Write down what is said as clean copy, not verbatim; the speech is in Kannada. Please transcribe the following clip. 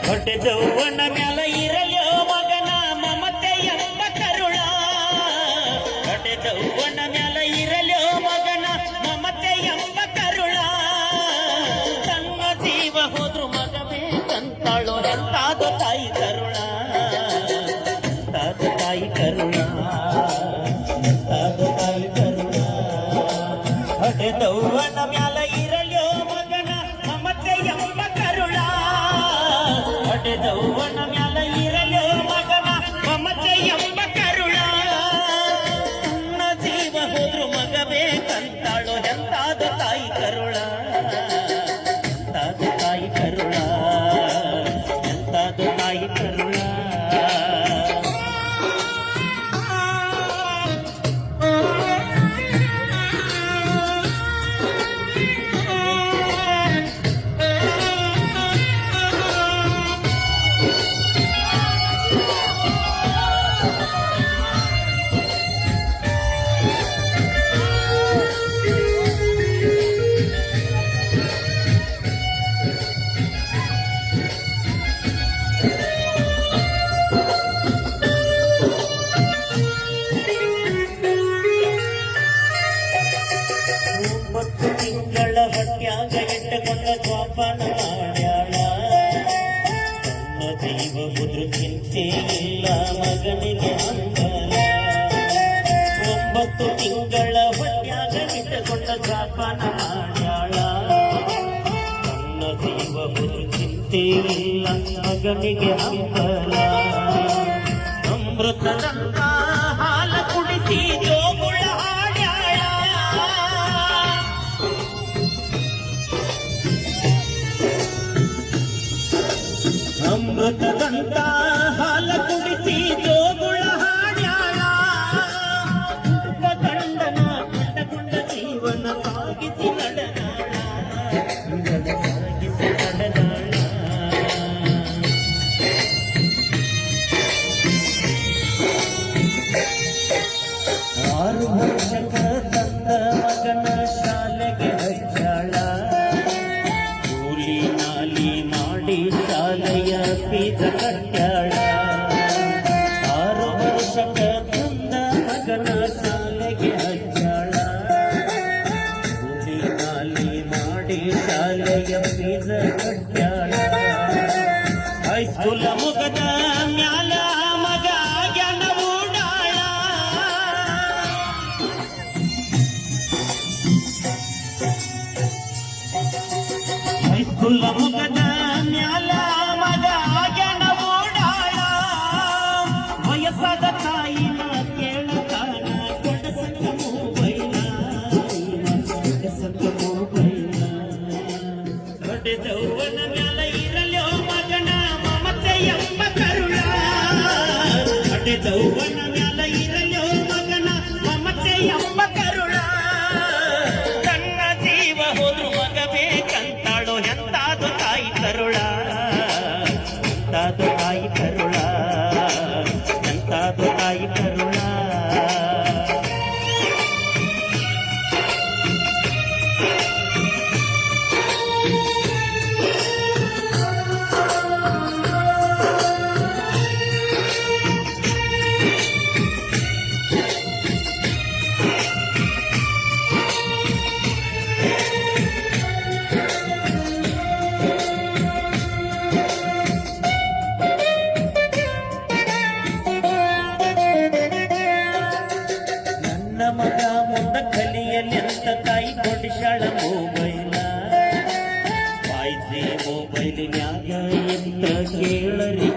ಹೊಡೆದವ್ವನ ಮ್ಯಾಲ ಇರಲ್ಯೋ ಮಗನ ಮಮತೆ ಎಂಬ ಕರುಳ. ಹೊಡೆದವ್ವನ ಮ್ಯಾಲ ಇರಲ್ಯೋ ಮಗನ ಮಮತೆ ಎಂಬ ಕರುಳ. ತನ್ನ ಜೀವ ಹೋದ್ರು ಮಗ ಬೇಕಂತಾಳೋ ಎಂತಾದು ತಾಯಿ ಕರುಳ. ಎಂತಾದು ತಾಯಿ ಕರುಳ. ಎಂತಾದು ತಾಯಿ ಕರುಳ. ಹೊಡೆದವ್ವನ ಮ್ಯಾಲ ಇರಲ್ಯೋ ಮಗನ ಮಮತೆ ಎಂಬ ಕರುಳ. ಹೊಡೆದವ್ವನ ಮ್ಯಾಲ ಇರಲ್ಯೋ ಮಗನ ಮಮತೆ ಎಂಬ ಕರುಳ. ನನ್ನ ಜೀವ ಹೋದ್ರು ಮಗ ಬೇಕಂತಾಳೋ ಎಂತಾದ ತಾಯಿ ಕರುಳ. ಎಂತಾದ ತಾಯಿ ಕರುಳ. ಎಂತಾದ ತಾಯಿ ಕರುಳ. ಒಂಬತ್ತು ತಿಂಗಳ ಹೊಟ್ಯಾಗ ಇಟ್ಟುಕೊಂಡ ಜ್ವಾಪಾನ ಮಾಡ್ಯಾಳ. ತನ್ನ ಜೀವ ಮುದ್ರು ಚಿಂತೆ ಇಲ್ಲ ಮಗನಿಗೆ ಹಂಗಲ. ಒಂಬತ್ತು ತಿಂಗಳ ಹೊಟ್ಯಾಗ ಇಟ್ಟುಕೊಂಡ ಜ್ವಾಪಾನ ಮಾಡ್ಯಾಳ. ತನ್ನ ಜೀವ ಮುದ್ರು ಚಿಂತೆ ಇಲ್ಲ ಮಗನಿಗೆ ಹಂಗಲ. ಅಮೃತದಂತ ಹಾಲ ಕುಡಿಸಿ ಜೋಗುಳ ಅಮೃತದಂತ ಹಾಲ ಕುಡಿಸಿ ಜೋಗುಳ ಹಾಡ್ಯಾಳ. ಗಂಡನ ಕಂಡಕೊಂಡ ಜೀವನ ಸಾಗಿಸಿ ನಡೆದಾಳ. ಸಾಗಿಸಿ ನಡೆದಾಳ. ಆರು ವರ್ಷಕ ತಂದ ಮಗನ ಶಾಲೆಗೆ ಹಚ್ಚಾಳ. ಕೂಲಿ ನಾಲಿ ಮಾಡಿ ಶಾಲೆಯ ಫೀಸ ಕಟ್ಟ್ಯಾಳ. 6 ವರ್ಷಕ ತಂದ ಮಗನ ಶಾಲೆಗೆ ಹಚ್ಚಾಳ. ಕೂಲಿ ನಾಲಿ ಮಾಡಿ ಶಾಲೆಯ ಫೀಸ ಕಟ್ಟ್ಯಾಳ. ಹೈಸ್ಕೂಲ ಮುಗದ ಮ್ಯಾಲ ಮಗ ಆಗ್ಯಾನ ಊಡಾಳ. ಹೈಸ್ಕೂಲ ಮುಗದ ಮ್ಯಾಲ ಮಗ ಆಗ್ಯಾನ ಊಡಾಳ. ವಯಸ್ಸಾದ ತಾಯಿನ ಕೇಳುತ್ತಾನ ಕೊಡಸಂತ ಮೊಬೈಲ. ಕೊಡಸಂತ ಮೊಬೈಲ. ಹೊಡೆದವ್ವನ ಮ್ಯಾಲ ಇರಲ್ಯೋ ಮಗನ ಮಮತೆ ಎಂಬ ಕರುಳ. ಹೊಡೆದವ್ವನ ಮ್ಯಾಲ ಇರಲ್ಯೋ ಮಗನ ಮಮತೆ ಎಂಬ ಕರುಳ. ತನ್ನ ಜೀವ ಹೋದ್ರು ಮಗ ಬೇಕಂತಾಳೋ ಎಂತಾದು ತಾಯಿ ಕರುಳ. ಎಂತಾದು ತಾಯಿ ಕರುಳ. ಎಂತಾದು ತಾಯಿ ಕರುಳ. ನನ್ನ ಮಗ ಮುಂದ ಕಲಿಯಲಿ ಅಂತ ತಾಯಿ ಕೊಡಿಸಾಳ ಮೊಬೈಲ. 5G ಮೊಬೈಲಿನ್ಯಾಗ ಎಂತ ಕೇಳರಿ